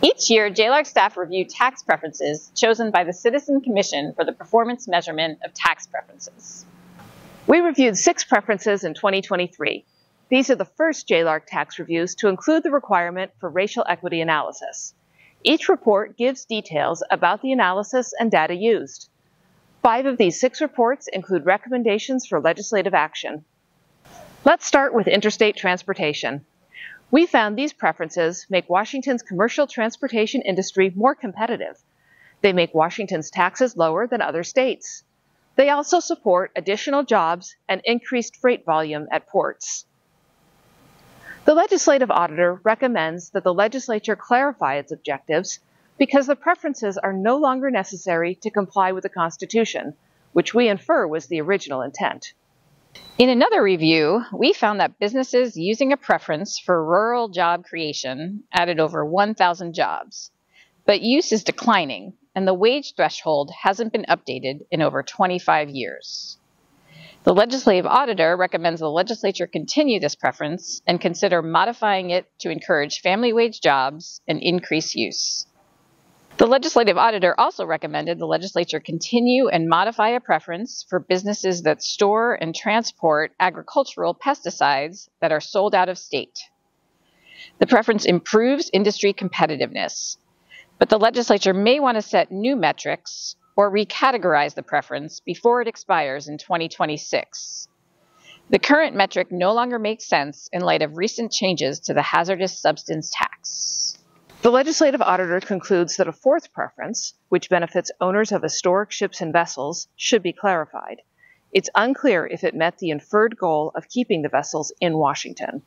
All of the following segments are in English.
Each year, JLARC staff review tax preferences chosen by the Citizen Commission for the performance measurement of tax preferences. We reviewed 6 preferences in 2023. These are the first JLARC tax reviews to include the requirement for racial equity analysis. Each report gives details about the analysis and data used. 5 of these 6 reports include recommendations for legislative action. Let's start with interstate transportation. We found these preferences make Washington's commercial transportation industry more competitive. They make Washington's taxes lower than other states. They also support additional jobs and increased freight volume at ports. The legislative auditor recommends that the legislature clarify its objectives because the preferences are no longer necessary to comply with the Constitution, which we infer was the original intent. In another review, we found that businesses using a preference for rural job creation added over 1,000 jobs, but use is declining, and the wage threshold hasn't been updated in over 25 years. The legislative auditor recommends the legislature continue this preference and consider modifying it to encourage family wage jobs and increase use. The legislative auditor also recommended the legislature continue and modify a preference for businesses that store and transport agricultural pesticides that are sold out of state. The preference improves industry competitiveness, but the legislature may want to set new metrics or recategorize the preference before it expires in 2026. The current metric no longer makes sense in light of recent changes to the hazardous substance tax. The legislative auditor concludes that a 4th preference, which benefits owners of historic ships and vessels, should be clarified. It's unclear if it met the inferred goal of keeping the vessels in Washington.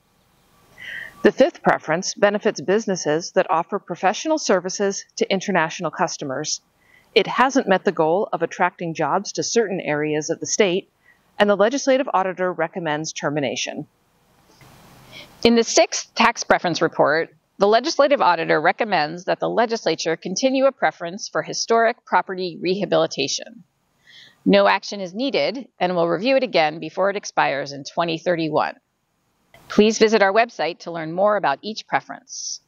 The 5th preference benefits businesses that offer professional services to international customers. It hasn't met the goal of attracting jobs to certain areas of the state, and the legislative auditor recommends termination. In the 6th tax preference report, the legislative auditor recommends that the legislature continue a preference for historic property rehabilitation. No action is needed, and we'll review it again before it expires in 2031. Please visit our website to learn more about each preference.